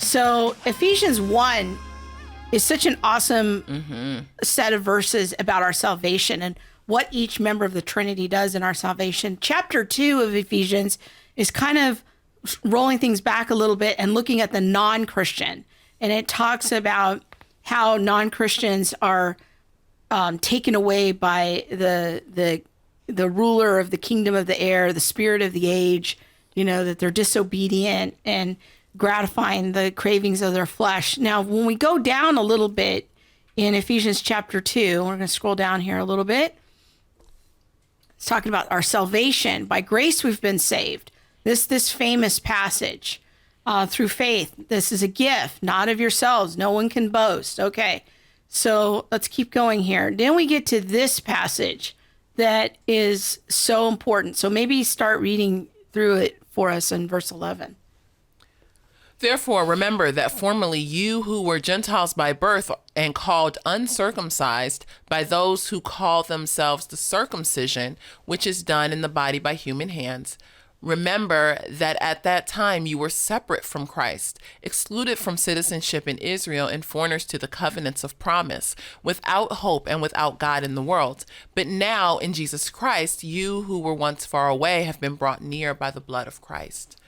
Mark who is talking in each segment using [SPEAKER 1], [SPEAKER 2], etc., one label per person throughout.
[SPEAKER 1] So Ephesians 1 is such an awesome set of verses about our salvation and what each member of the Trinity does in our salvation. Chapter 2 of Ephesians is kind of rolling things back a little bit and looking at the non-Christian. And it talks about how non-Christians are taken away by the ruler of the kingdom of the air, the spirit of the age, that they're disobedient and gratifying the cravings of their flesh. Now, when we go down a little bit in Ephesians chapter 2, we're going to scroll down here a little bit. It's talking about our salvation. By grace, we've been saved. This famous passage, through faith. This is a gift, not of yourselves. No one can boast. Okay, so let's keep going here. Then we get to this passage that is so important. So maybe start reading through it for us in verse 11.
[SPEAKER 2] Therefore, remember that formerly you who were Gentiles by birth and called uncircumcised by those who call themselves the circumcision, which is done in the body by human hands. Remember that at that time you were separate from Christ, excluded from citizenship in Israel and foreigners to the covenants of promise, without hope and without God in the world. But now in Jesus Christ, you who were once far away have been brought near by the blood of Christ.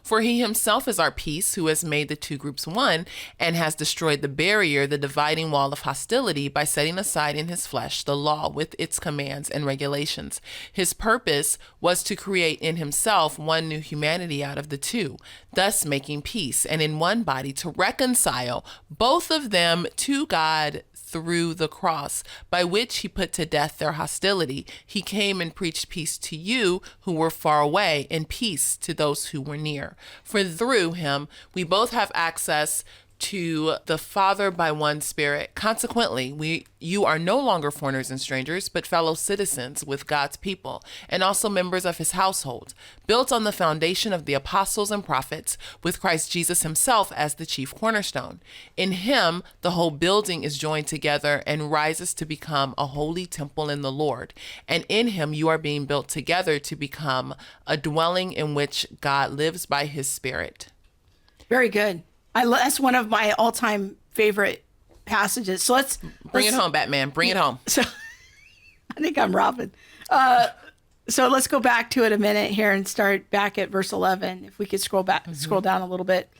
[SPEAKER 2] For he himself is our peace, who has made the two groups one and has destroyed the barrier, the dividing wall of hostility, by setting aside in his flesh the law with its commands and regulations. His purpose was to create in himself one new humanity out of the two, thus making peace, and in one body to reconcile both of them to God through the cross, by which he put to death their hostility. He came and preached peace to you who were far away, and peace to those who were near. For through him we both have access to the Father by one Spirit. Consequently, you are no longer foreigners and strangers, but fellow citizens with God's people, and also members of his household, built on the foundation of the apostles and prophets, with Christ Jesus himself as the chief cornerstone. In him, the whole building is joined together and rises to become a holy temple in the Lord. And in him, you are being built together to become a dwelling in which God lives by his Spirit.
[SPEAKER 1] Very good. That's one of my all-time favorite passages. So let's
[SPEAKER 2] bring it home, Batman. Bring it home.
[SPEAKER 1] So I think I'm Robin. So let's go back to it a minute here and start back at verse 11. If we could scroll down a little bit.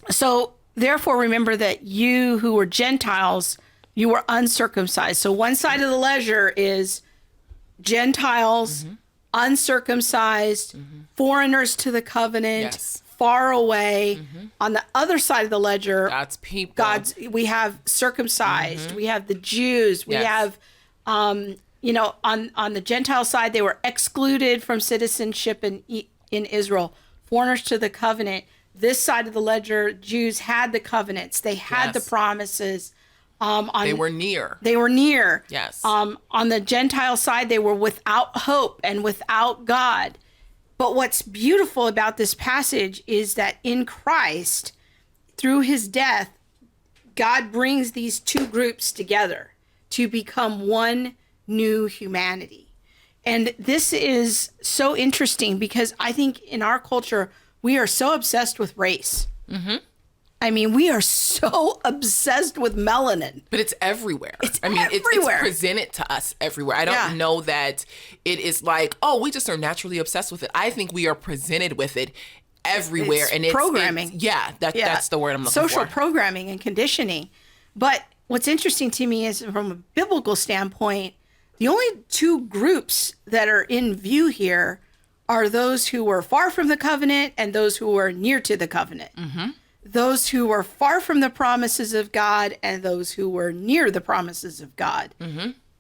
[SPEAKER 1] So therefore, remember that you who were Gentiles, you were uncircumcised. So one side of the ledger is Gentiles, uncircumcised, foreigners to the covenant.
[SPEAKER 2] Yes.
[SPEAKER 1] Far away. On the other side of the ledger,
[SPEAKER 2] God's people.
[SPEAKER 1] We have circumcised. We have the Jews. We have, on the Gentile side, they were excluded from citizenship in Israel. Foreigners to the covenant. This side of the ledger, Jews had the covenants. They had the promises.
[SPEAKER 2] They were near.
[SPEAKER 1] They were near.
[SPEAKER 2] Yes.
[SPEAKER 1] On the Gentile side, they were without hope and without God. But what's beautiful about this passage is that in Christ, through his death, God brings these two groups together to become one new humanity. And this is so interesting because I think in our culture, we are so obsessed with race. I mean, we are so obsessed with melanin.
[SPEAKER 2] But it's everywhere.
[SPEAKER 1] It's
[SPEAKER 2] everywhere. It's presented to us everywhere. I don't know that it is like, we just are naturally obsessed with it. I think we are presented with it everywhere.
[SPEAKER 1] It's programming.
[SPEAKER 2] That's the word I'm looking for.
[SPEAKER 1] Social programming and conditioning. But what's interesting to me is from a biblical standpoint, the only two groups that are in view here are those who were far from the covenant and those who were near to the covenant. Those who were far from the promises of God and those who were near the promises of God.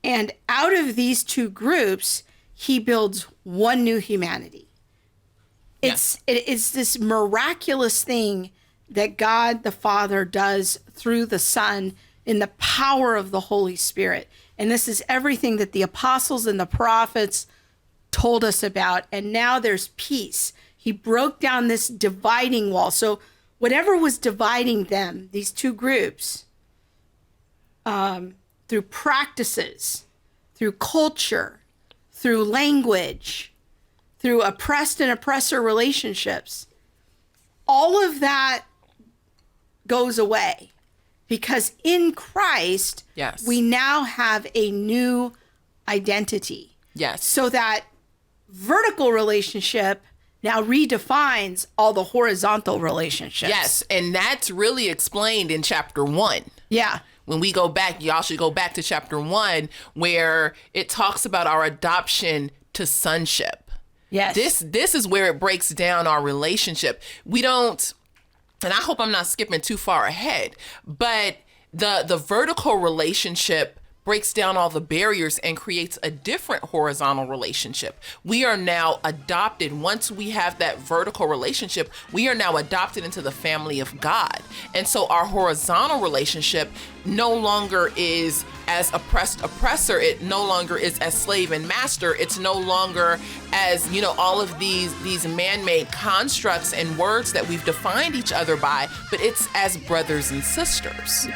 [SPEAKER 1] And out of these two groups, he builds one new humanity. It's this miraculous thing that God the Father does through the Son in the power of the Holy Spirit. And this is everything that the apostles and the prophets told us about. And now there's peace. He broke down this dividing wall. So whatever was dividing them, these two groups, through practices, through culture, through language, through oppressed and oppressor relationships, all of that goes away because in Christ,
[SPEAKER 2] Yes.
[SPEAKER 1] we now have a new identity.
[SPEAKER 2] Yes.
[SPEAKER 1] So that vertical relationship now redefines all the horizontal relationships.
[SPEAKER 2] Yes. And that's really explained in chapter 1.
[SPEAKER 1] Yeah.
[SPEAKER 2] When we go back, y'all should go back to chapter 1 where it talks about our adoption to sonship.
[SPEAKER 1] Yes.
[SPEAKER 2] This is where it breaks down our relationship. We don't, and I hope I'm not skipping too far ahead, but the vertical relationship breaks down all the barriers and creates a different horizontal relationship. We are now adopted. Once we have that vertical relationship, we are now adopted into the family of God. And so our horizontal relationship no longer is as oppressor. It no longer is as slave and master. It's no longer as, all of these man-made constructs and words that we've defined each other by, but it's as brothers and sisters.